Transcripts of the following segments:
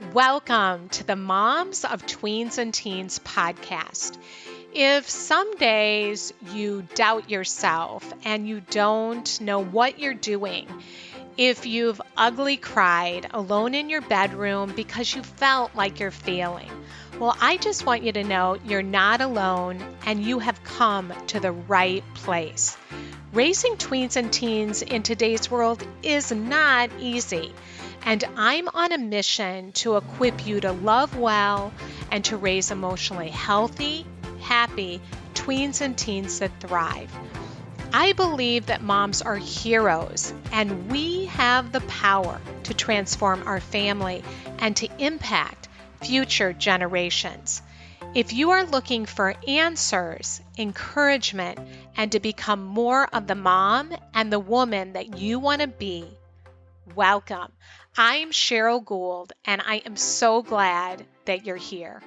Welcome to the Moms of Tweens and Teens podcast. If some days you doubt yourself and you don't know what you're doing, if you've ugly cried alone in your bedroom because you felt like you're failing, well, I just want you to know you're not alone and you have come to the right place. Raising tweens and teens in today's world is not easy. And I'm on a mission to equip you to love well and to raise emotionally healthy, happy tweens and teens that thrive. I believe that moms are heroes and we have the power to transform our family and to impact future generations. If you are looking for answers, encouragement, and to become more of the mom and the woman that you want to be, welcome. I'm Cheryl Gould, and I am so glad that you're here.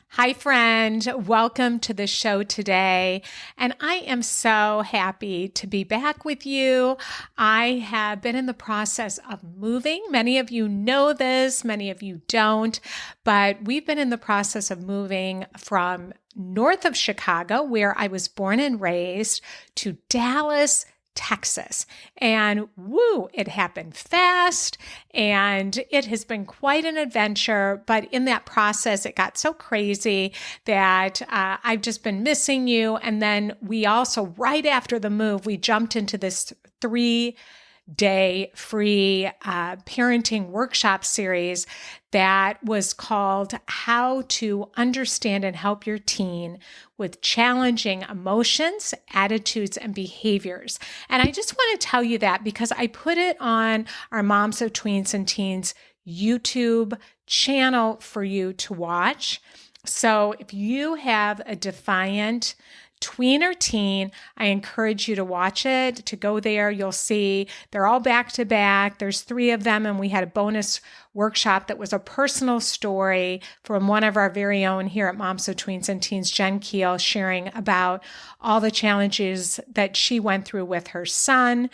Hi, friend. Welcome to the show today. And I am so happy to be back with you. I have been in the process of moving. Many of you know this, many of you don't, but we've been in the process of moving from north of Chicago, where I was born and raised, to Dallas, Texas. And woo, it happened fast and it has been quite an adventure. But in that process, it got so crazy that I've just been missing you. And then we also, right after the move, we jumped into this 3-day free parenting workshop series that was called How to Understand and Help Your Teen with Challenging Emotions, Attitudes, and Behaviors. And I just want to tell you that because I put it on our Moms of Tweens and Teens YouTube channel for you to watch. So if you have a defiant tween or teen, I encourage you to watch it, to go there. You'll see they're all back to back. There's 3 of them, and we had a bonus workshop that was a personal story from one of our very own here at Moms of Tweens and Teens, Jen Keel, sharing about all the challenges that she went through with her son.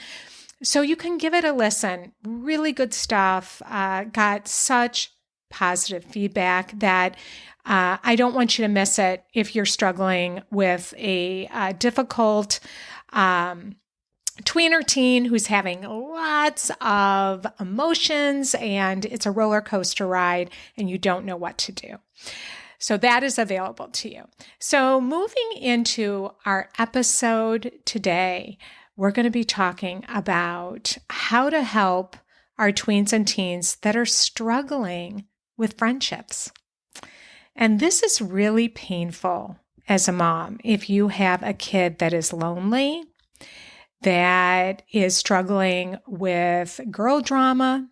So you can give it a listen. Really good stuff. Got such positive feedback that I don't want you to miss it if you're struggling with a difficult tween or teen who's having lots of emotions and it's a roller coaster ride and you don't know what to do. So that is available to you. So moving into our episode today, we're going to be talking about how to help our tweens and teens that are struggling with friendships. And this is really painful as a mom. If you have a kid that is lonely, that is struggling with girl drama,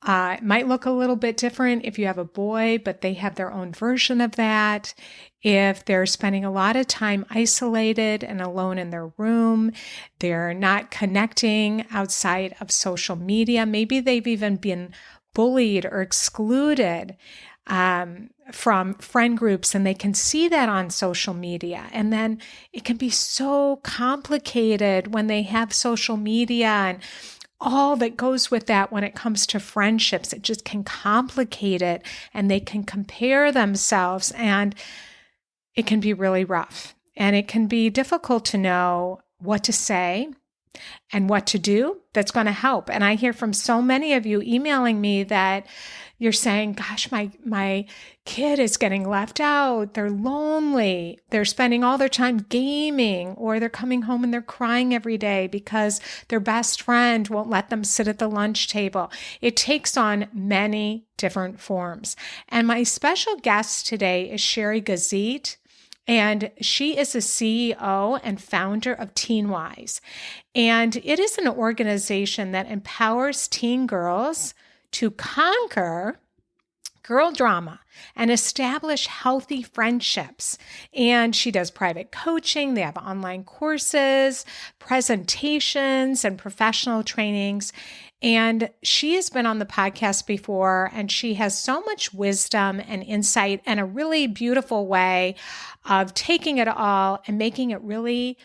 it might look a little bit different if you have a boy, but they have their own version of that. If they're spending a lot of time isolated and alone in their room, they're not connecting outside of social media. Maybe they've even been bullied or excluded from friend groups, and they can see that on social media. And then it can be so complicated when they have social media and all that goes with that when it comes to friendships. It just can complicate it, and they can compare themselves, and it can be really rough. And it can be difficult to know what to say and what to do that's going to help. And I hear from so many of you emailing me that you're saying, gosh, my kid is getting left out. They're lonely. They're spending all their time gaming, or they're coming home and they're crying every day because their best friend won't let them sit at the lunch table. It takes on many different forms. And my special guest today is Sheri Gazitt. And she is the CEO and founder of TeenWise. And it is an organization that empowers teen girls to conquer girl drama and establish healthy friendships. And she does private coaching. They have online courses, presentations, and professional trainings. And she has been on the podcast before, and she has so much wisdom and insight and a really beautiful way of taking it all and making it really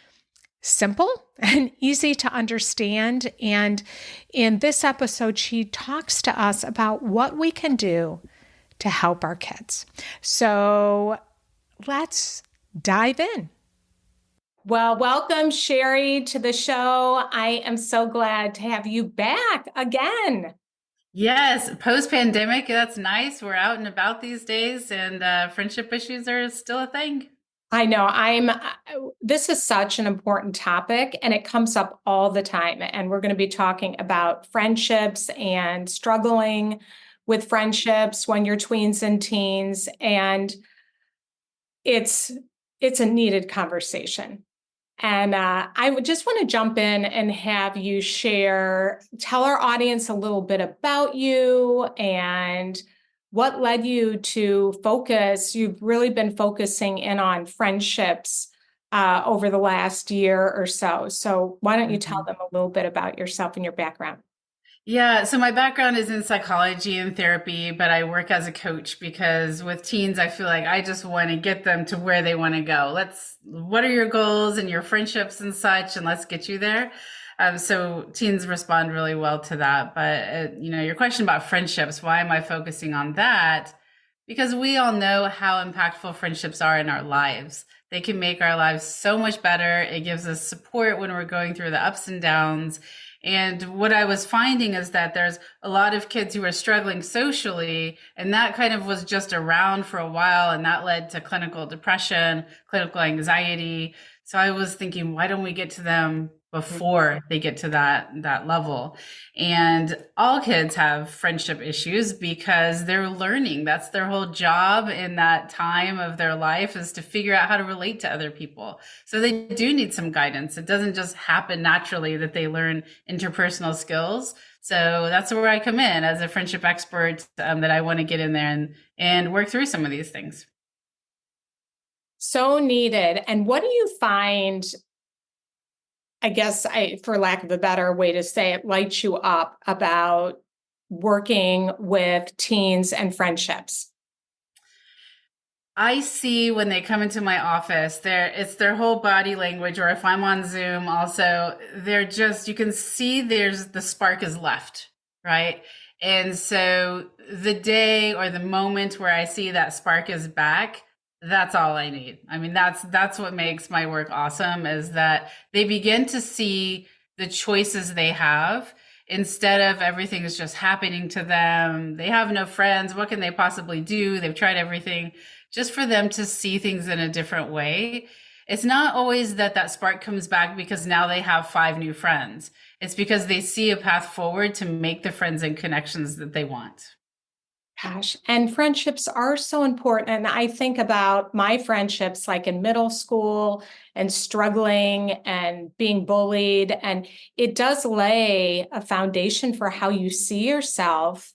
simple and easy to understand. And in this episode, she talks to us about what we can do to help our kids. So let's dive in. Well, welcome, Sheri, to the show. I am so glad to have you back again. Yes, post-pandemic, that's nice. We're out and about these days, and friendship issues are still a thing. I know this is such an important topic and it comes up all the time. And we're going to be talking about friendships and struggling with friendships when you're tweens and teens. And it's a needed conversation. And I would just want to jump in and have you tell our audience a little bit about you and what led you to focus. You've really been focusing in on friendships over the last year or so. So why don't you tell them a little bit about yourself and your background? Yeah, so my background is in psychology and therapy, but I work as a coach because with teens, I feel like I just want to get them to where they want to go. What are your goals and your friendships and such, and let's get you there. So teens respond really well to that. But, your question about friendships, why am I focusing on that? Because we all know how impactful friendships are in our lives. They can make our lives so much better. It gives us support when we're going through the ups and downs. And what I was finding is that there's a lot of kids who are struggling socially, and that kind of was just around for a while, and that led to clinical depression, clinical anxiety. So I was thinking, why don't we get to them before they get to that level? And all kids have friendship issues because they're learning. That's their whole job in that time of their life, is to figure out how to relate to other people. So they do need some guidance. It doesn't just happen naturally that they learn interpersonal skills. So that's where I come in as a friendship expert, that I want to get in there and work through some of these things. So needed. And what do you find, I guess, for lack of a better way to say it, lights you up about working with teens and friendships? I see when they come into my office, it's their whole body language, or if I'm on Zoom also, you can see the spark is left, right? And so the day or the moment where I see that spark is back, that's all I need. I mean, that's what makes my work awesome, is that they begin to see the choices they have instead of everything is just happening to them. They have no friends. What can they possibly do? They've tried everything. Just for them to see things in a different way. It's not always that spark comes back because now they have 5 new friends. It's because they see a path forward to make the friends and connections that they want. Gosh, and friendships are so important. And I think about my friendships like in middle school and struggling and being bullied. And it does lay a foundation for how you see yourself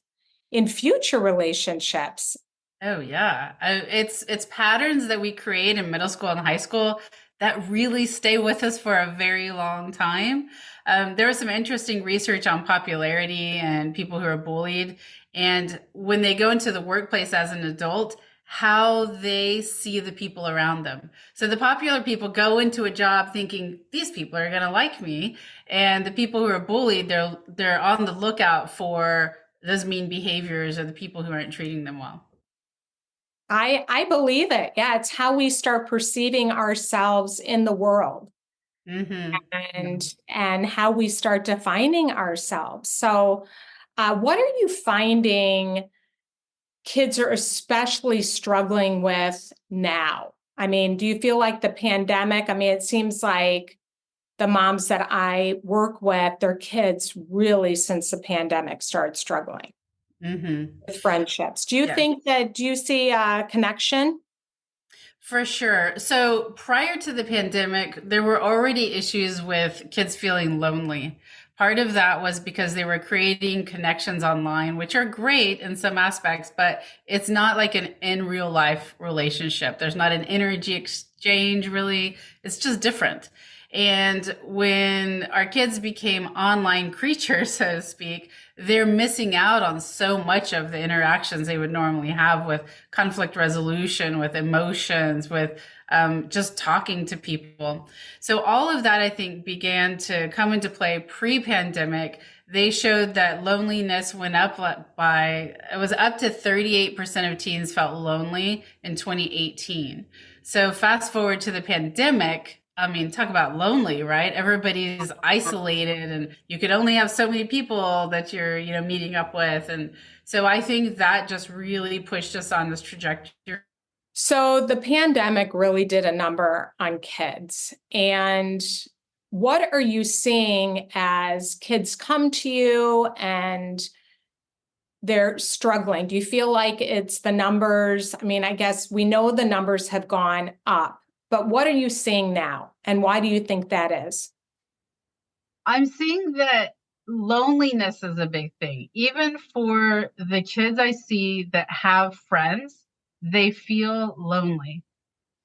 in future relationships. Oh yeah. It's patterns that we create in middle school and high school that really stay with us for a very long time. There was some interesting research on popularity and people who are bullied, and when they go into the workplace as an adult, how they see the people around them. So the popular people go into a job thinking these people are going to like me, and the people who are bullied, they're on the lookout for those mean behaviors or the people who aren't treating them well. I believe it. Yeah, it's how we start perceiving ourselves in the world. Mm-hmm. And how we start defining ourselves. So, what are you finding kids are especially struggling with now? I mean, do you feel like the pandemic? I mean, it seems like the moms that I work with, their kids really, since the pandemic, started struggling with friendships. Do you see a connection? For sure. So prior to the pandemic, there were already issues with kids feeling lonely. Part of that was because they were creating connections online, which are great in some aspects, but it's not like an in real life relationship. There's not an energy exchange really. It's just different. And when our kids became online creatures, so to speak, they're missing out on so much of the interactions they would normally have with conflict resolution, with emotions, with just talking to people. So all of that, I think, began to come into play pre-pandemic. They showed that loneliness went up by, it was up to 38% of teens felt lonely in 2018. So fast forward to the pandemic, I mean, talk about lonely, right? Everybody's isolated and you could only have so many people that you're, meeting up with. And so I think that just really pushed us on this trajectory. So the pandemic really did a number on kids. And what are you seeing as kids come to you and they're struggling? Do you feel like it's the numbers? I mean, I guess we know the numbers have gone up, but what are you seeing now? And why do you think that is? I'm seeing that loneliness is a big thing. Even for the kids I see that have friends, they feel lonely.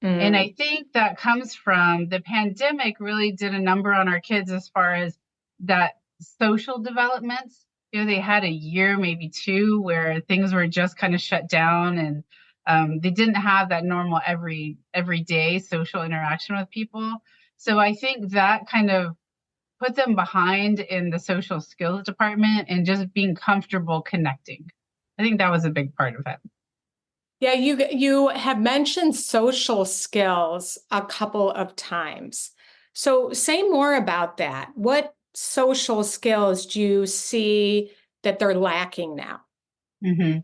And Mm, I think that comes from the pandemic really did a number on our kids as far as that social developments. They had a year, maybe two, where things were just kind of shut down and they didn't have that normal everyday social interaction with people. So I think that kind of put them behind in the social skills department and just being comfortable connecting. I think that was a big part of it. yeah, you have mentioned social skills a couple of times. So say more about that. What social skills do you see that they're lacking now? Mm-hmm.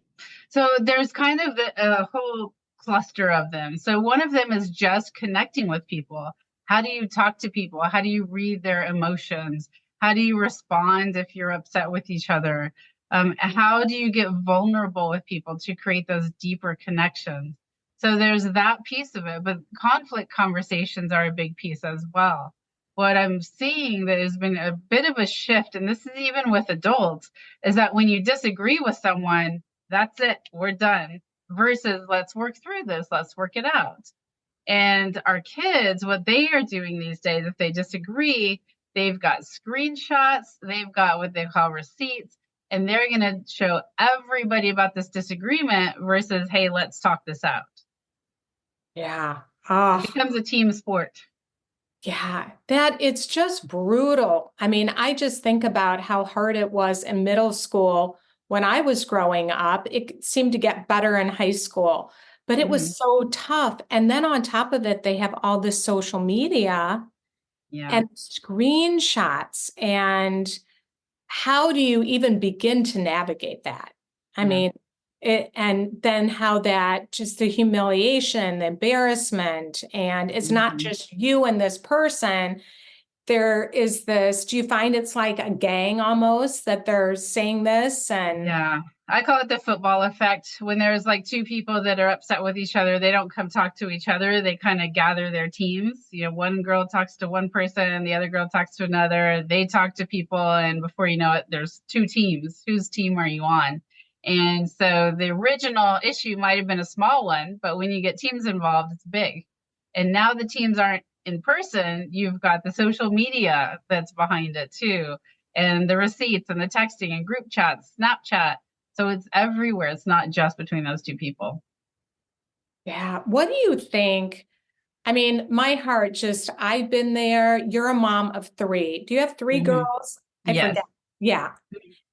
So there's kind of a whole cluster of them. So one of them is just connecting with people. How do you talk to people? How do you read their emotions? How do you respond if you're upset with each other? How do you get vulnerable with people to create those deeper connections? So there's that piece of it, but conflict conversations are a big piece as well. What I'm seeing that has been a bit of a shift, and this is even with adults, is that when you disagree with someone, that's it, we're done, versus let's work through this, let's work it out. And our kids, what they are doing these days, if they disagree, they've got screenshots, they've got what they call receipts, and they're going to show everybody about this disagreement versus, hey, let's talk this out. Yeah. It Oh, becomes a team sport. yeah. That it's just brutal. I mean, I just think about how hard it was in middle school when I was growing up. It seemed to get better in high school, but it Mm-hmm. was so tough. And then on top of it, they have all this social media Yeah. and screenshots. And how do you even begin to navigate that? I Yeah. mean, and then how that just the humiliation, the embarrassment, and it's not Mm-hmm. just you and this person. There is this, do you find it's like a gang almost that they're saying this and Yeah, I call it the football effect. When there's like two people that are upset with each other, they don't come talk to each other. They kind of gather their teams. One girl talks to one person, the other girl talks to another. They talk to people, and before you know it, there's two teams. Whose team are you on? And so the original issue might have been a small one, but when you get teams involved, it's big. And now the teams aren't in person. You've got the social media that's behind it too, and the receipts and the texting and group chats, Snapchat. So it's everywhere. It's not just between those two people. yeah, what do you think? I mean, my heart just, I've been there. You're a mom of three. Do you have three Mm-hmm. girls? I Yes. forget. Yeah.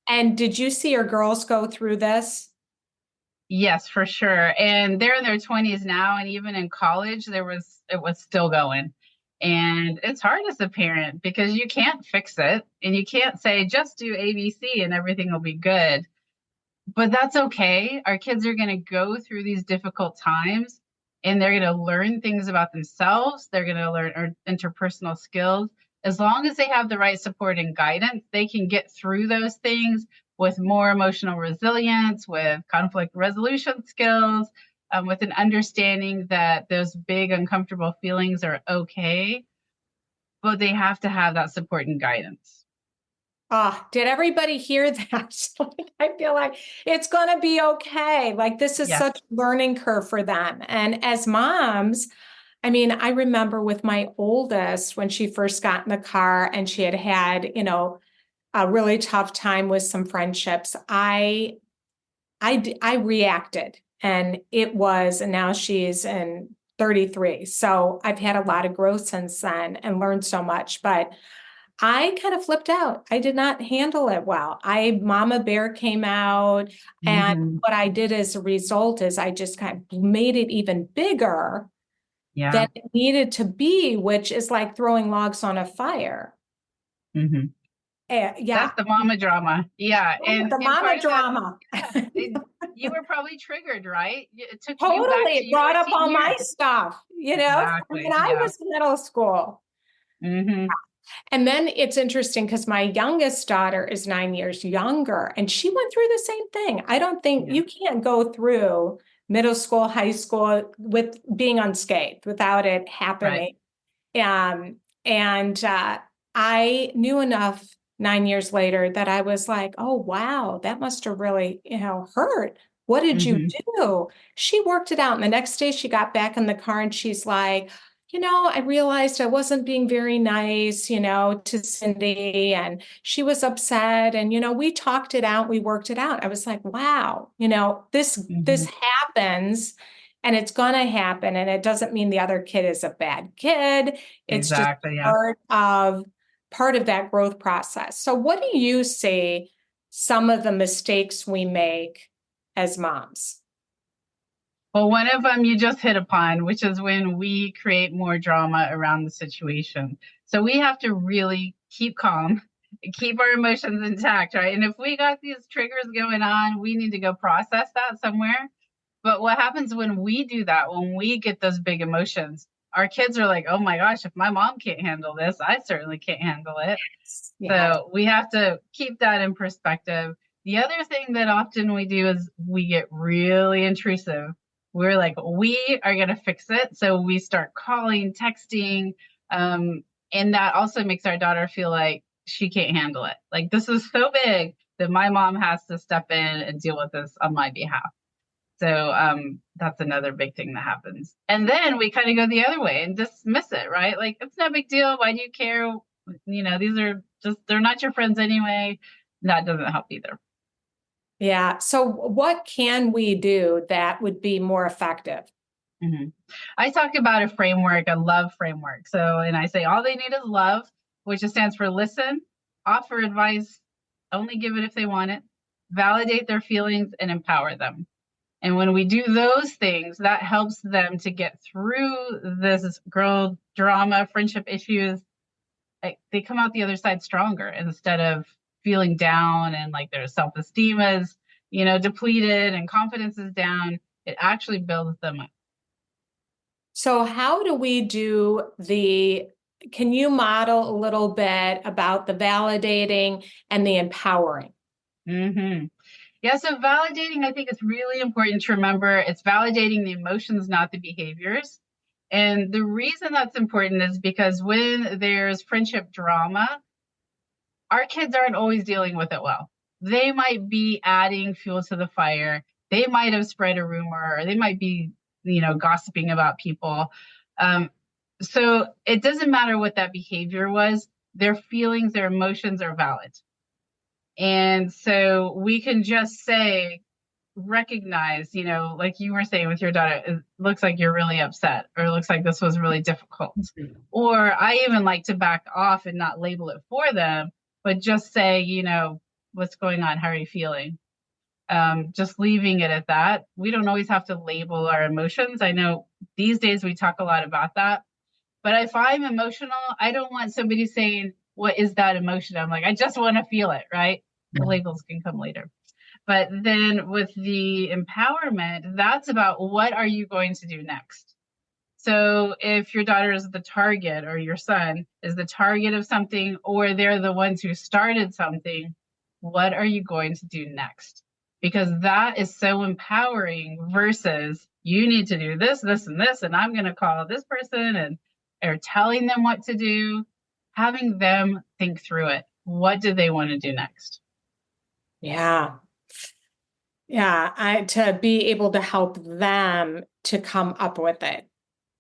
And did you see your girls go through this? Yes, for sure. And they're in their 20s now, and even in college, it was still going. And it's hard as a parent because you can't fix it, and you can't say just do ABC and everything will be good. But that's okay. Our kids are going to go through these difficult times, and they're going to learn things about themselves. They're going to learn interpersonal skills. As long as they have the right support and guidance, they can get through those things with more emotional resilience, with conflict resolution skills, with an understanding that those big, uncomfortable feelings are okay, but they have to have that support and guidance. Oh, did everybody hear that? I feel like it's going to be okay. Like this is Yes. such a learning curve for them. And as moms, I mean, I remember with my oldest when she first got in the car and she had had, a really tough time with some friendships. I reacted and it was, and now she's in 33. So I've had a lot of growth since then and learned so much, but I kind of flipped out. I did not handle it well. Mama Bear came out, and Hmm. what I did as a result is I just kind of made it even bigger Yeah. than it needed to be, which is like throwing logs on a fire. Hmm. Yeah, That's the mama drama. Yeah. the And part mama of that, drama. yeah, you were probably triggered, right? It took you back Totally. to It your brought up teen all my years. stuff, Exactly. when I Yeah. was in middle school. Hmm. And then it's interesting because my youngest daughter is 9 years younger and she went through the same thing. I don't think Yeah. you can't go through middle school, high school with being unscathed without it Right. happening. And I knew enough 9 years later that I was like, oh, wow, that must have really, hurt. What did you Hmm. do? She worked it out. And the next day she got back in the car and she's like, I realized I wasn't being very nice, to Cindy, and she was upset. And, we talked it out, we worked it out. I was like, wow, this Hmm. happens and it's gonna happen. And it doesn't mean the other kid is a bad kid. It's just Exactly. Yeah. part of that growth process. So what do you see some of the mistakes we make as moms? Well, one of them you just hit upon, which is when we create more drama around the situation. So we have to really keep calm, keep our emotions intact, right? And if we got these triggers going on, we need to go process that somewhere. But what happens when we do that, when we get those big emotions, our kids are like, oh my gosh, if my mom can't handle this, I certainly can't handle it. Yeah. So we have to keep that in perspective. The other thing that often we do is we get really intrusive. We're like, we are going to fix it. So we start calling, texting. Um, and that also makes our daughter feel like she can't handle it. Like, this is so big that my mom has to step in and deal with this on my behalf. So that's another big thing that happens. And then we kind of go the other way and dismiss it, right? Like, it's no big deal. Why do you care? These are just, they're not your friends anyway. That doesn't help either. Yeah. So what can we do that would be more effective? Hmm. I talk about a framework, a love framework. So, and I say all they need is love, which stands for listen, offer advice, only give it if they want it, validate their feelings, and empower them. And when we do those things, that helps them to get through this girl drama, friendship issues. They come out the other side stronger instead of feeling down and like their self-esteem is, depleted and confidence is down. It actually builds them up. So how do we can you model a little bit about the validating and the empowering? Hmm. Yeah, so validating, I think it's really important to remember it's validating the emotions, not the behaviors. And the reason that's important is because when there's friendship drama, our kids aren't always dealing with it well. They might be adding fuel to the fire. They might have spread a rumor, or they might be, gossiping about people. Um, so it doesn't matter what that behavior was, their feelings, their emotions are valid. And so we can just say, recognize, like you were saying with your daughter, it looks like you're really upset, or it looks like this was really difficult. Or I even like to back off and not label it for them, but just say, what's going on? How are you feeling? Just leaving it at that. We don't always have to label our emotions. I know these days we talk a lot about that. But if I'm emotional, I don't want somebody saying, what is that emotion? I'm like, I just want to feel it, right? The labels can come later. But then with the empowerment, that's about what are you going to do next? So if your daughter is the target or your son is the target of something, or they're the ones who started something, what are you going to do next? Because that is so empowering versus you need to do this, this, and this, and I'm going to call this person and or telling them what to do, having them think through it. What do they want to do next? Yeah. Yeah. To be able to help them to come up with it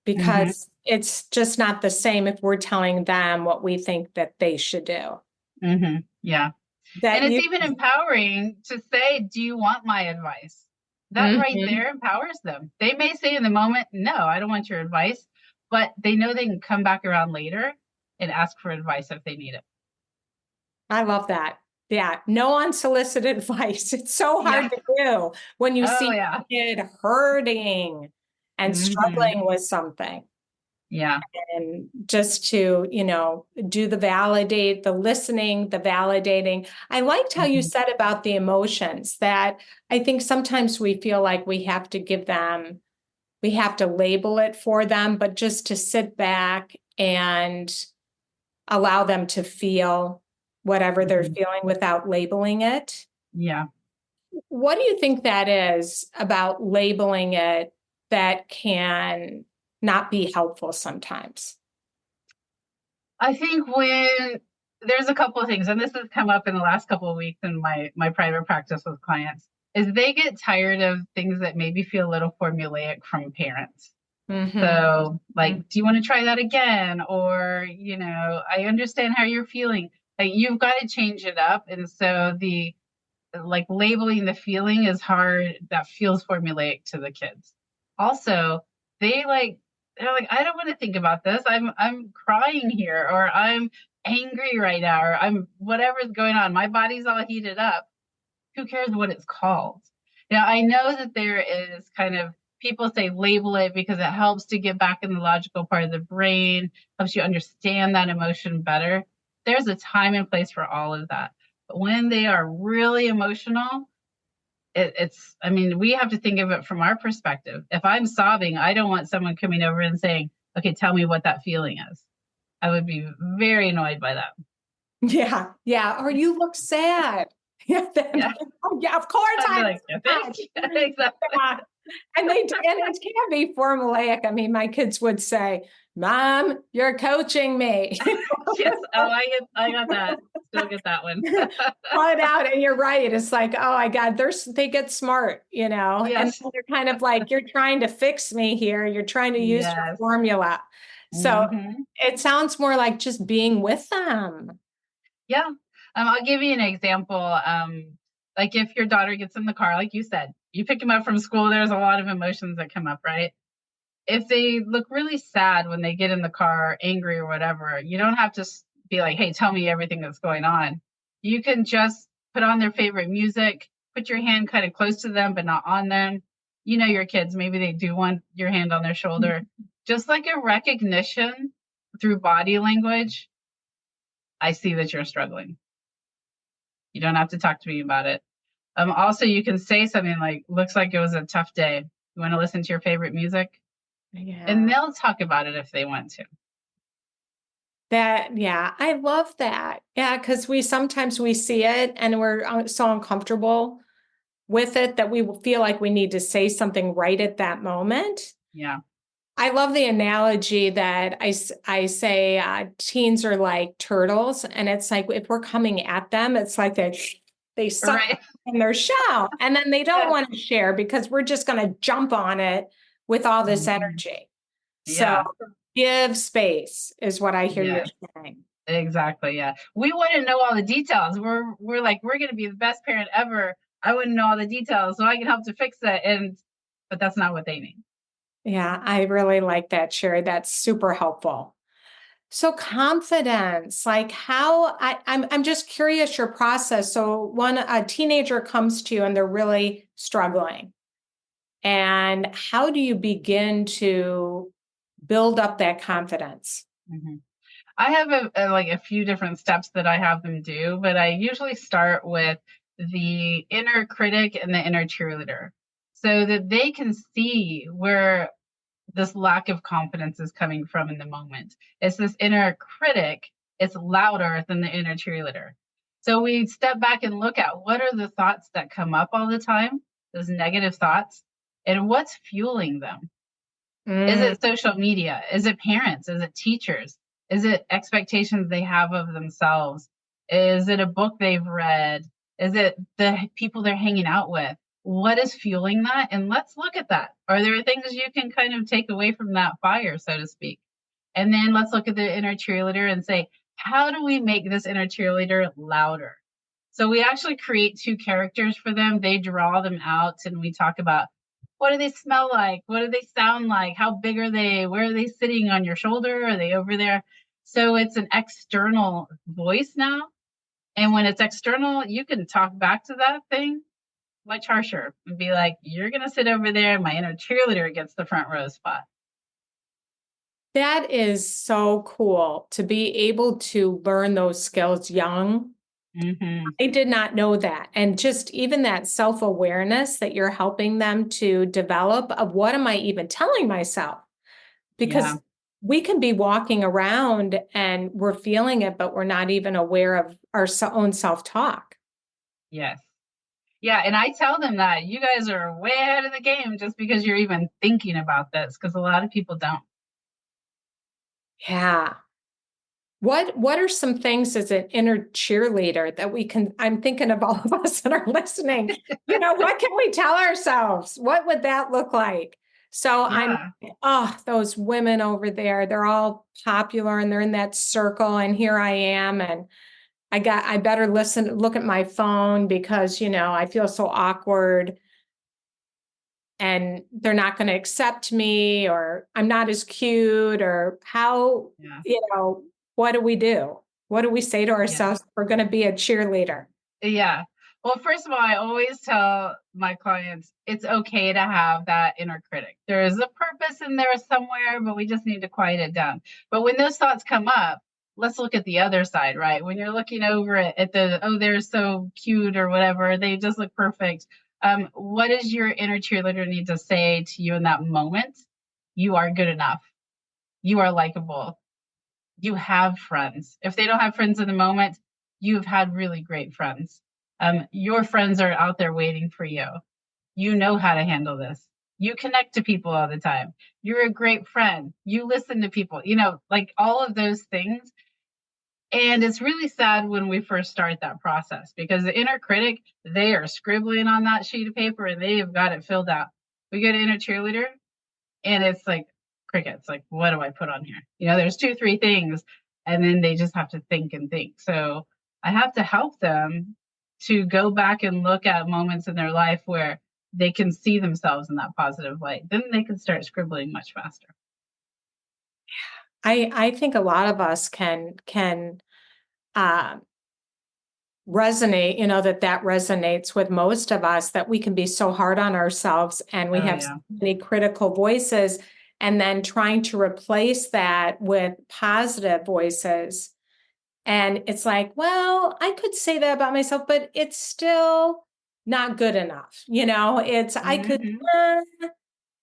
Mm-hmm. because it's just not the same if we're telling them what we think that they should do. Mm-hmm. Yeah. And That it's you, even empowering to say, do you want my advice? that right there empowers them. They may say in the moment, no, I don't want your advice, but they know they can come back around later and ask for advice if they need it. I love that. Yeah, no unsolicited advice. It's so Yeah. hard to do when you Oh, see yeah. a kid hurting and Hmm. struggling with something. Yeah. And just to, do the listening, the validating. I liked how you Hmm. said about the emotions that I think sometimes we feel like we have to label it for them, but just to sit back and allow them to feel whatever they're Hmm. feeling without labeling it. Yeah. What do you think that is about labeling it that can not be helpful sometimes? I think when there's a couple of things, and this has come up in the last couple of weeks in my private practice with clients, is they get tired of things that maybe feel a little formulaic from parents. Mm-hmm. So, like, do you want to try that again? Or, I understand how you're feeling. Like, you've got to change it up. And so the like labeling the feeling is hard. That feels formulaic to the kids. Also, they they're like, I don't want to think about this. I'm crying here, or I'm angry right now, or I'm whatever's going on. My body's all heated up. Who cares what it's called? Now, I know that there is kind of people say label it because it helps to get back in the logical part of the brain, helps you understand that emotion better. There's a time and place for all of that. But when they are really emotional, I mean, we have to think of it from our perspective. If I'm sobbing, I don't want someone coming over and saying, okay, tell me what that feeling is. I would be very annoyed by that. Yeah, yeah. Or you look sad. Yeah, Yeah. oh, yeah, of course I'd be I'm like, I think. sad. Exactly. Yeah. And it can be formulaic. I mean, my kids would say, Mom, you're coaching me. Yes. Oh, I got that. Still get that one. Call it out. And you're right. It's like, oh my God, they get smart, and Yes. they're kind of like, you're trying to fix me here. You're trying to use your Yes. formula. So Hmm. it sounds more like just being with them. Yeah. I'll give you an example. Like if your daughter gets in the car, like you said, you pick them up from school, there's a lot of emotions that come up, right? If they look really sad when they get in the car, angry or whatever, you don't have to be like, hey, tell me everything that's going on. You can just put on their favorite music, put your hand kind of close to them, but not on them. You know, your kids, maybe they do want your hand on their shoulder. Just like a recognition through body language, I see that you're struggling. You don't have to talk to me about it. Also, you can say something like, looks like it was a tough day. You want to listen to your favorite music? And Yeah. they'll talk about it if they want to. Yeah, I love that. Yeah, because sometimes we see it and we're so uncomfortable with it that we will feel like we need to say something right at that moment. Yeah. I love the analogy that I say teens are like turtles, and it's like if we're coming at them, it's like they suck Right. in their shell, and then they don't Yes. want to share because we're just going to jump on it with all this Mhm. energy. So Yeah. give space is what I hear you Yeah. saying. Exactly. Yeah. We want to know all the details. We're like, we're going to be the best parent ever. I want to know all the details so I can help to fix it. But that's not what they need. Yeah, I really like that, Sheri. That's super helpful. So confidence, like I'm just curious your process. So a teenager comes to you and they're really struggling. And how do you begin to build up that confidence? Mhm. I have like a few different steps that I have them do, but I usually start with the inner critic and the inner cheerleader so that they can see where this lack of confidence is coming from in the moment. It's this inner critic, it's louder than the inner cheerleader. So we step back and look at what are the thoughts that come up all the time, those negative thoughts, and what's fueling them. Is Mm, it social media? Is it parents? Is it teachers? Is it expectations they have of themselves? Is it a book they've read? Is it the people they're hanging out with? What is fueling that? And let's look at that. Are there things you can kind of take away from that fire, so to speak? And then let's look at the inner cheerleader and say, how do we make this inner cheerleader louder? So we actually create two characters for them. They draw them out and we talk about what do they smell like? What do they sound like? How big are they? Where are they sitting on your shoulder? Are they over there? So it's an external voice now. And when it's external, you can talk back to that thing much harsher and be like, you're going to sit over there. And my inner cheerleader gets the front row spot. That is so cool to be able to learn those skills young. Mm-hmm. I did not know that. And just even that self-awareness that you're helping them to develop of what am I even telling myself? Yeah. Because we can be walking around and we're feeling it, but we're not even aware of our own self-talk. Yes. Yeah. And I tell them that you guys are way ahead of the game just because you're even thinking about this, because a lot of people don't. Yeah. What are some things as an inner cheerleader that we can, I'm thinking of all of us that are listening, what can we tell ourselves? What would that look like? So I'm, Yeah. oh, those women over there, they're all popular and they're in that circle. And here I am. And I better look at my phone because, I feel so awkward and they're not going to accept me or I'm not as cute or how, Yeah. what do we do? What do we say to Yeah. ourselves? We're going to be a cheerleader. Yeah. Well, first of all, I always tell my clients it's okay to have that inner critic. There is a purpose in there somewhere, but we just need to quiet it down. But when those thoughts come up, let's look at the other side, right? When you're looking over at the, oh, they're so cute or whatever, they just look perfect. What does your inner cheerleader need to say to you in that moment? You are good enough. You are likable. You have friends. If they don't have friends in the moment, you've had really great friends. Your friends are out there waiting for you. You know how to handle this. You connect to people all the time. You're a great friend. You listen to people, like all of those things. And it's really sad when we first start that process because the inner critic, they are scribbling on that sheet of paper and they have got it filled out. We get an inner cheerleader and it's like crickets. Like, what do I put on here? There's 2, 3 things, and then they just have to think and think. So I have to help them to go back and look at moments in their life where they can see themselves in that positive light. Then they can start scribbling much faster. I think a lot of us can uh, resonate, that resonates with most of us, that we can be so hard on ourselves and we Oh have so yeah, many critical voices, and then trying to replace that with positive voices. And it's like, well, I could say that about myself, but it's still not good enough. It's, hmm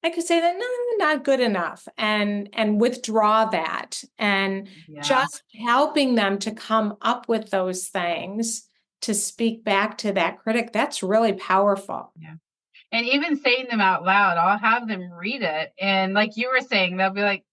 I could say that, no, not good enough, and withdraw that, and yeah, just helping them to come up with those things to speak back to that critic. That's really powerful. yeah. And even saying them out loud, I'll have them read it, and like you were saying, they'll be like,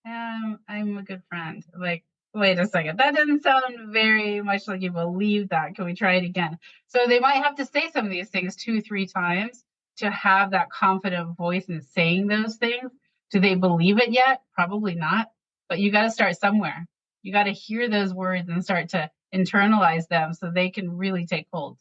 I'm a good friend. Like, wait a second. That doesn't sound very much like you believe that. Can we try it again? So they might have to say some of these things 2, 3 times to have that confident voice in saying those things. Do they believe it yet? Probably not. But you got to start somewhere. You got to hear those words and start to internalize them so they can really take hold.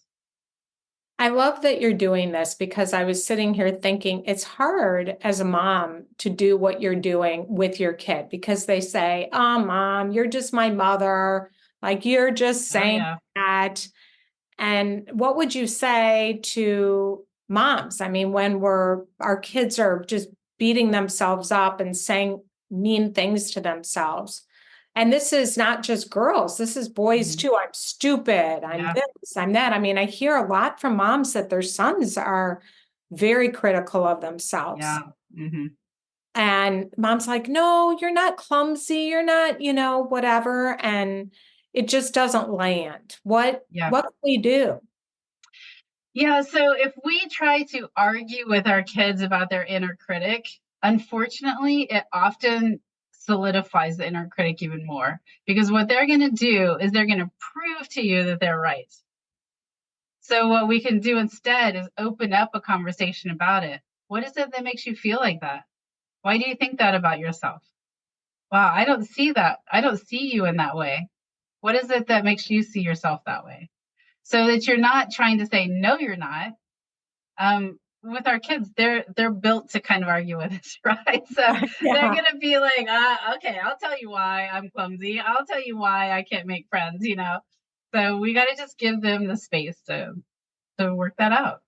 I love that you're doing this because I was sitting here thinking it's hard as a mom to do what you're doing with your kid because they say, "Oh, mom, you're just my mother. Like you're just Oh, saying yeah. that." And what would you say to moms? I mean, when our kids are just beating themselves up and saying mean things to themselves. And this is not just girls, this is boys Mhm. too. I'm stupid. I'm Yeah. this, I'm that. I mean, I hear a lot from moms that their sons are very critical of themselves. Yeah. Hmm. And mom's like, no, you're not clumsy. You're not, whatever. And it just doesn't land. Yeah. What can we do? Yeah, so if we try to argue with our kids about their inner critic, unfortunately, it often solidifies the inner critic even more because what they're going to do is they're going to prove to you that they're right. So, what we can do instead is open up a conversation about it. What is it that makes you feel like that? Why do you think that about yourself? Wow, I don't see that. I don't see you in that way. What is it that makes you see yourself that way? so that you're not trying to say, no, you're not. With our kids, they're built to kind of argue with us, right? So they're Yeah. gonna be like, okay, I'll tell you why I'm clumsy. I'll tell you why I can't make friends, you know. So we got to just give them the space to work that out.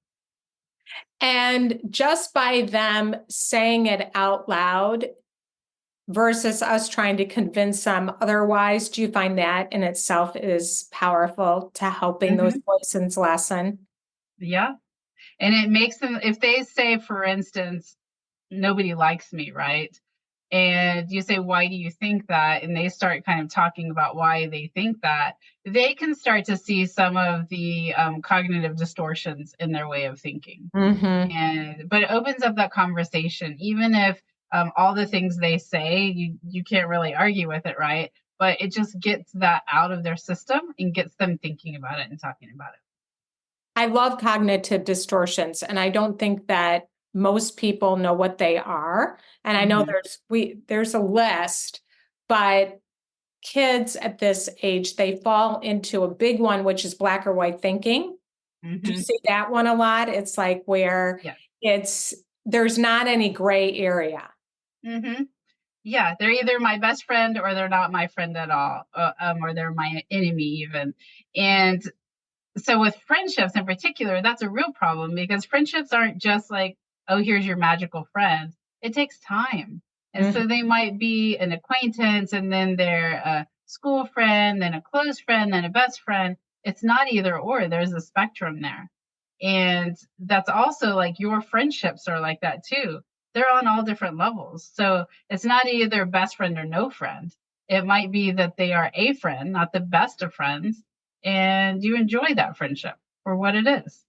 And just by them saying it out loud versus us trying to convince them otherwise, do you find that in itself is powerful to helping those Hmm. voices lessen? Yeah, and it makes them, if they say, for instance, nobody likes me, right? And you say, why do you think that? And they start kind of talking about why they think that. They can start to see some of the cognitive distortions in their way of thinking. Mm-hmm. But it opens up that conversation, even if all the things they say, you can't really argue with it, right? But it just gets that out of their system and gets them thinking about it and talking about it. I love cognitive distortions, and I don't think that most people know what they are. And I know Hmm. there's a list, but kids at this age, they fall into a big one, which is black or white thinking. Do you Hmm. see that one a lot? It's like where Yeah. it's there's not any gray area. Hmm. Yeah, they're either my best friend or they're not my friend at all, or they're my enemy even. And so with friendships in particular, that's a real problem because friendships aren't just like, oh, here's your magical friend. It takes time. And Mhm. so they might be an acquaintance and then they're a school friend, then a close friend, then a best friend. It's not either or, there's a spectrum there. And that's also like your friendships are like that too. They're on all different levels. So it's not either best friend or no friend. It might be that they are a friend, not the best of friends, and you enjoy that friendship for what it is.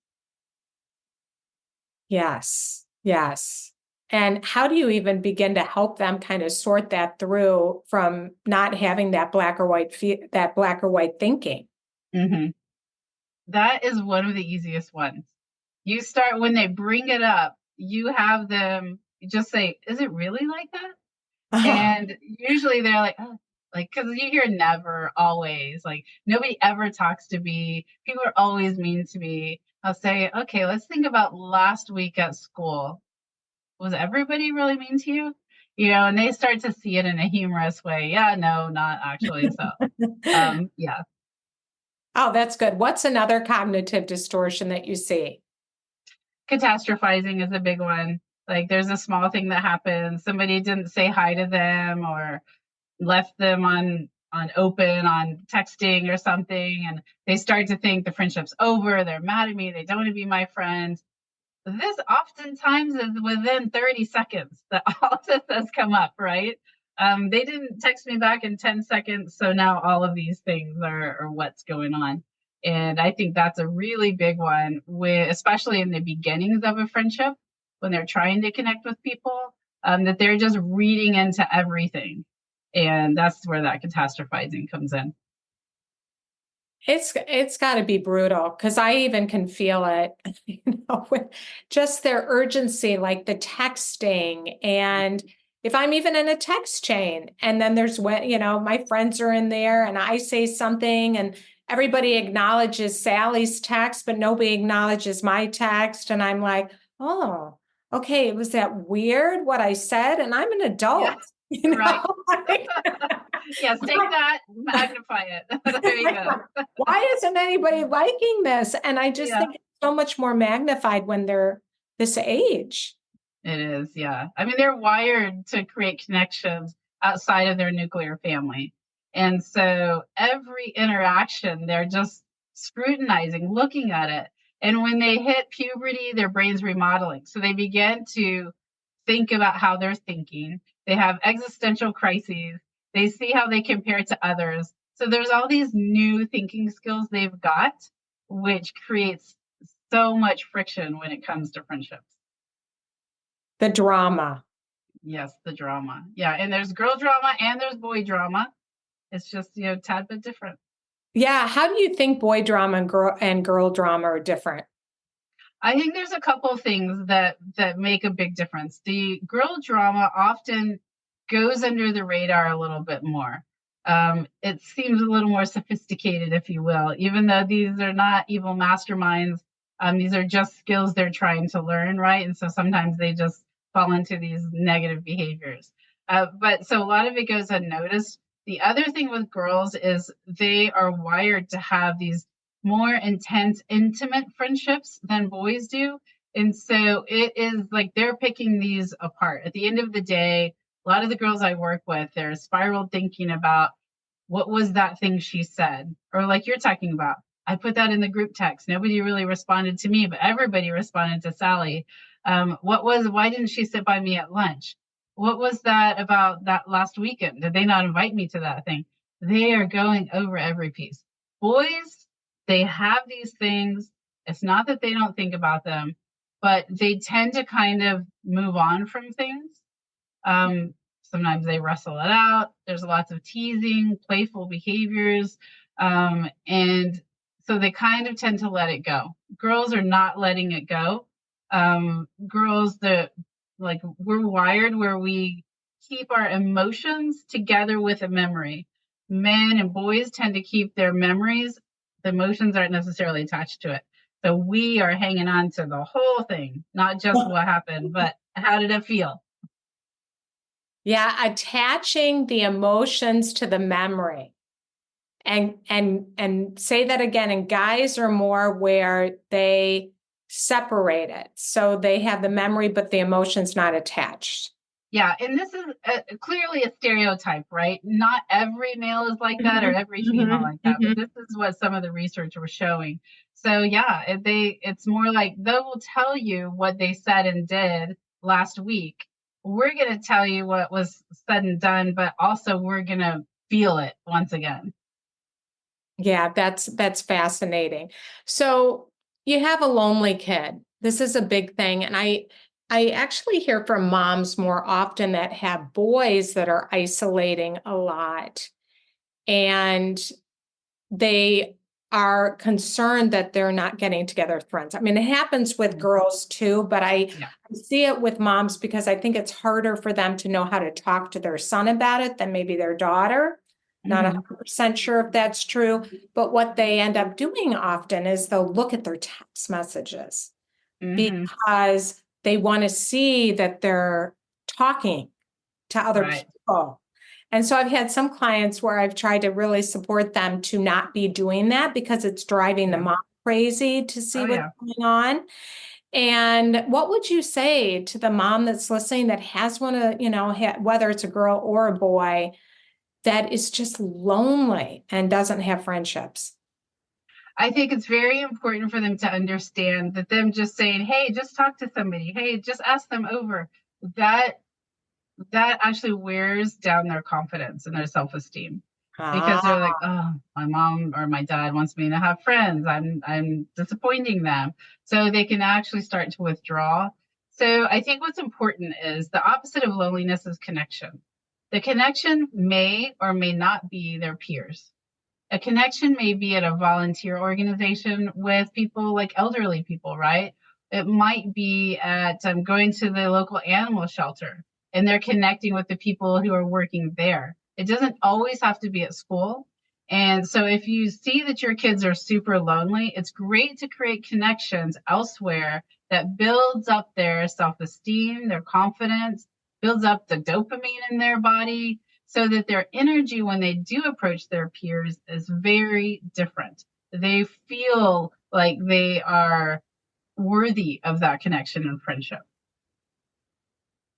Yes, yes. And how do you even begin to help them kind of sort that through from not having that black or white thinking? Hmm. That is one of the easiest ones. You start when they bring it up, you have them just say, is it really like that? And usually they're like, oh, like, because you hear never, always, like, nobody ever talks to me. People are always mean to me. I'll say, okay, let's think about last week at school. Was everybody really mean to you? You know, and they start to see it in a humorous way. Yeah, no, not actually. So, yeah, Oh, that's good. What's another cognitive distortion that you see? catastrophizing is a big one. Like, there's a small thing that happens. Somebody didn't say hi to them or left them on open on texting or something, and they start to think the friendship's over. They're mad at me. They don't want to be my friend. This oftentimes is within 30 seconds that all of this has come up, right? They didn't text me back in 10 seconds. So now all of these things are what's going on. And I think that's a really big one, especially in the beginnings of a friendship, when they're trying to connect with people, that they're just reading into everything. And that's where that catastrophizing comes in. It's got to be brutal because I even can feel it, with just their urgency, like the texting. And if I'm even in a text chain, and then there's when, my friends are in there and I say something and everybody acknowledges Sally's text, but nobody acknowledges my text. And I'm like, oh, okay, was that weird what I said? And I'm an Yeah, adult, right. like, Yes, take that, magnify it. There you go. why isn't anybody liking this? And I just Yeah. think it's so much more magnified when they're this age. It is, yeah. I mean, they're wired to create connections outside of their nuclear family. And so every interaction, they're just scrutinizing, looking at it. And when they hit puberty, their brain's remodeling. So they begin to think about how they're thinking. They have existential crises. They see how they compare to others. So there's all these new thinking skills they've got, which creates so much friction when it comes to friendships. The drama. Yes, the drama. Yeah, and there's girl drama and there's boy drama. It's just, tad bit different. Yeah. How do you think boy drama and girl drama are different? I think there's a couple things that make a big difference. The girl drama often goes under the radar a little bit more. It seems a little more sophisticated, if you will, even though these are not evil masterminds. These are just skills they're trying to learn, right? And so sometimes they just fall into these negative behaviors. But so a lot of it goes unnoticed. The other thing with girls is they are wired to have these more intense, intimate friendships than boys do. And so it is like they're picking these apart. At the end of the day, a lot of the girls I work with, they're spiral thinking about what was that thing she said? Or like you're talking about, I put that in the group text. Nobody really responded to me, but everybody responded to Sally. Why didn't she sit by me at lunch? What was that about that last weekend? Did they not invite me to that thing? They are going over every piece. Boys, they have these things. It's not that they don't think about them, but they tend to kind of move on from things. Sometimes they wrestle it out. There's lots of teasing, playful behaviors. And so they kind of tend to let it go. Girls are not letting it go. Girls that like we're wired where we keep our emotions together with a memory. Men and boys tend to keep their memories. The emotions aren't necessarily attached to it. So we are hanging on to the whole thing, not just what happened, but how did it feel? Yeah, attaching the emotions to the memory. And say that again. And guys are more where they separate it. So they have the memory, but the emotion's not attached. Yeah, and this is clearly a stereotype, right? Not every male is like that or every female like that, but this is what some of the research was showing. So yeah, it's more like they will tell you what they said and did last week. We're going to tell you what was said and done, but also we're going to feel it once again. Yeah, that's fascinating. So you have a lonely kid. This is a big thing. And I actually hear from moms more often that have boys that are isolating a lot. And they are concerned that they're not getting together with friends. I mean, it happens with girls too, but I see it with moms because I think it's harder for them to know how to talk to their son about it than maybe their daughter. Not 100% sure if that's true, but what they end up doing often is they'll look at their text messages because they want to see that they're talking to other people. And so I've had some clients where I've tried to really support them to not be doing that because it's driving the mom crazy to see what's going on. And what would you say to the mom that's listening that has one of, whether it's a girl or a boy, that is just lonely and doesn't have friendships? I think it's very important for them to understand that them just saying, hey, just talk to somebody. Hey, just ask them over. That actually wears down their confidence and their self-esteem because they're like, oh, my mom or my dad wants me to have friends. I'm disappointing them. So they can actually start to withdraw. So I think what's important is the opposite of loneliness is connection. The connection may or may not be their peers. A connection may be at a volunteer organization with people like elderly people, right? It might be at going to the local animal shelter and they're connecting with the people who are working there. It doesn't always have to be at school. And so if you see that your kids are super lonely, it's great to create connections elsewhere that builds up their self-esteem, their confidence, builds up the dopamine in their body so that their energy when they do approach their peers is very different. They feel like they are worthy of that connection and friendship.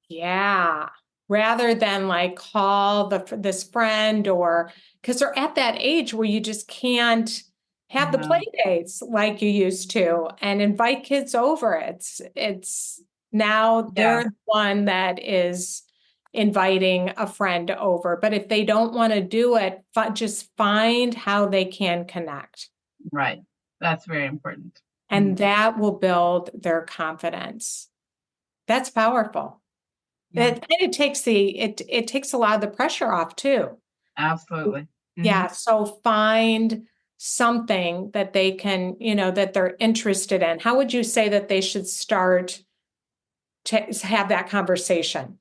Yeah. Rather than like call this friend or because they're at that age where you just can't have the play dates like you used to and invite kids over. It's now they're the one that is inviting a friend over. But if they don't want to do it, just find how they can connect. Right. That's very important. And that will build their confidence. That's powerful. It takes it takes a lot of the pressure off too. Absolutely. Yeah. So find something that they can, that they're interested in. How would you say that they should start to have that conversation?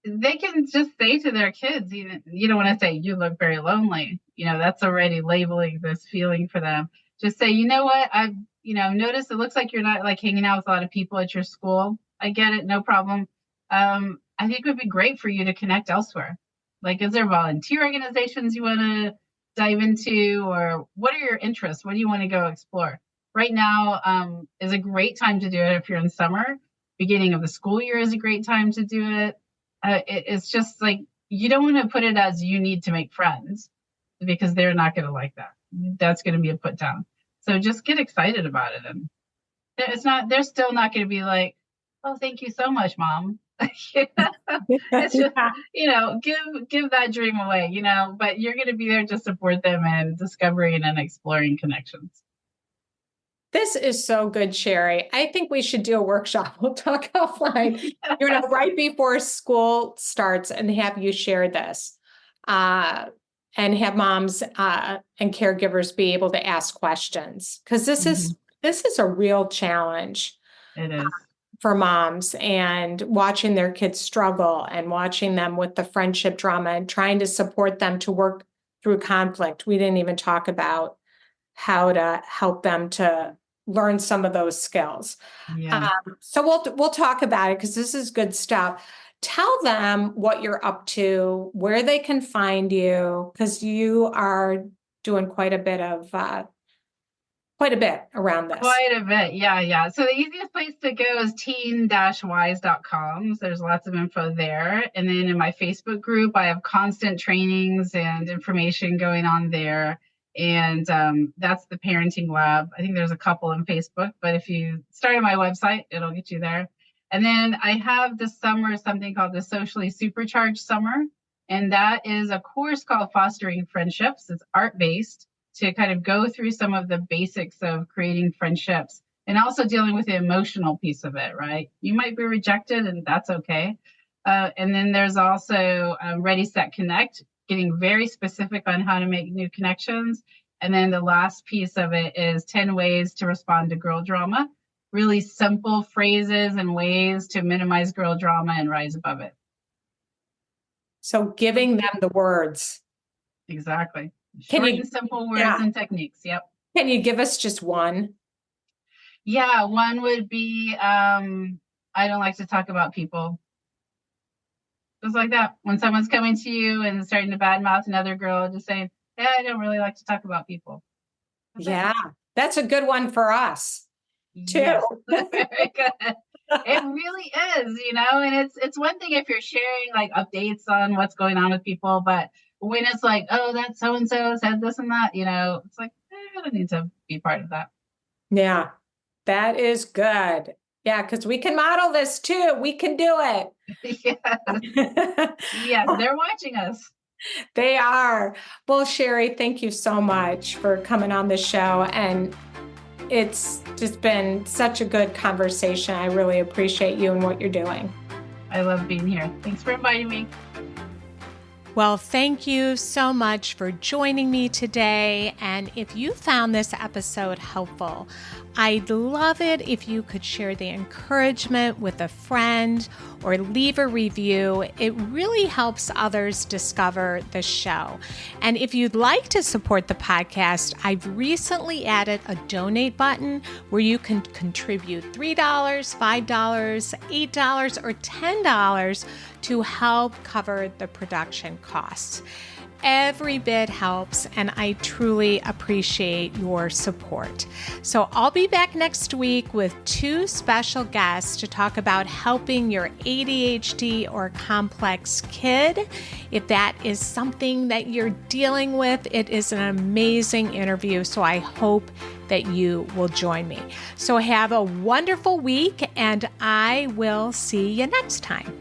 they can just say to their kids, you don't want to say, you look very lonely. That's already labeling this feeling for them. Just say, you know what, I've, noticed it looks like you're not like hanging out with a lot of people at your school. I get it. No problem. I think it would be great for you to connect elsewhere. Like, is there volunteer organizations you want to dive into, or what are your interests? What do you want to go explore? Right now is a great time to do it if you're in summer. Beginning of the school year is a great time to do it. It's just like, you don't want to put it as you need to make friends, because they're not going to like that. That's going to be a put down. So just get excited about it. And they're still not going to be like, oh, thank you so much, Mom. It's just, give that dream away, but you're going to be there to support them in discovering and exploring connections. This is so good, Sheri. I think we should do a workshop. We'll talk offline, right before school starts, and have you share this, and have moms and caregivers be able to ask questions, because this is a real challenge. It is. For moms, and watching their kids struggle and watching them with the friendship drama and trying to support them to work through conflict. We didn't even talk about how to help them to learn some of those skills. Yeah. So we'll talk about it, because this is good stuff. Tell them what you're up to, where they can find you, because you are doing quite a bit around this. Quite a bit. Yeah. So the easiest place to go is teen-wise.com. So there's lots of info there. And then in my Facebook group, I have constant trainings and information going on there. And that's the Parenting Lab. I think there's a couple on Facebook, but if you start on my website, it'll get you there. And then I have this summer something called the Socially Supercharged Summer. And that is a course called Fostering Friendships. It's art-based, to kind of go through some of the basics of creating friendships, and also dealing with the emotional piece of it, right? You might be rejected, and that's okay. And then there's also Ready, Set, Connect, getting very specific on how to make new connections. And then the last piece of it is 10 ways to respond to girl drama. Really simple phrases and ways to minimize girl drama and rise above it. So giving them the words. Exactly. Short and simple words and techniques. Yep. Can you give us just one? Yeah, one would be, I don't like to talk about people. Just like that. When someone's coming to you and starting to badmouth another girl, just saying, yeah, I don't really like to talk about people. That's a good one for us too. Yes. Very good. It really is, and it's one thing if you're sharing like updates on what's going on with people, but when it's like, oh, that so-and-so said this and that, it's like, I don't need to be part of that. Yeah, that is good. Yeah, because we can model this too. We can do it. Yes, they're watching us. They are. Well, Sheri, thank you so much for coming on the show. And it's just been such a good conversation. I really appreciate you and what you're doing. I love being here. Thanks for inviting me. Well, thank you so much for joining me today. And if you found this episode helpful, I'd love it if you could share the encouragement with a friend or leave a review. It really helps others discover the show. And if you'd like to support the podcast, I've recently added a donate button where you can contribute $3, $5, $8, or $10 to help cover the production costs. Every bit helps, and I truly appreciate your support. So I'll be back next week with 2 special guests to talk about helping your ADHD or complex kid. If that is something that you're dealing with, it is an amazing interview, so I hope that you will join me. So have a wonderful week, and I will see you next time.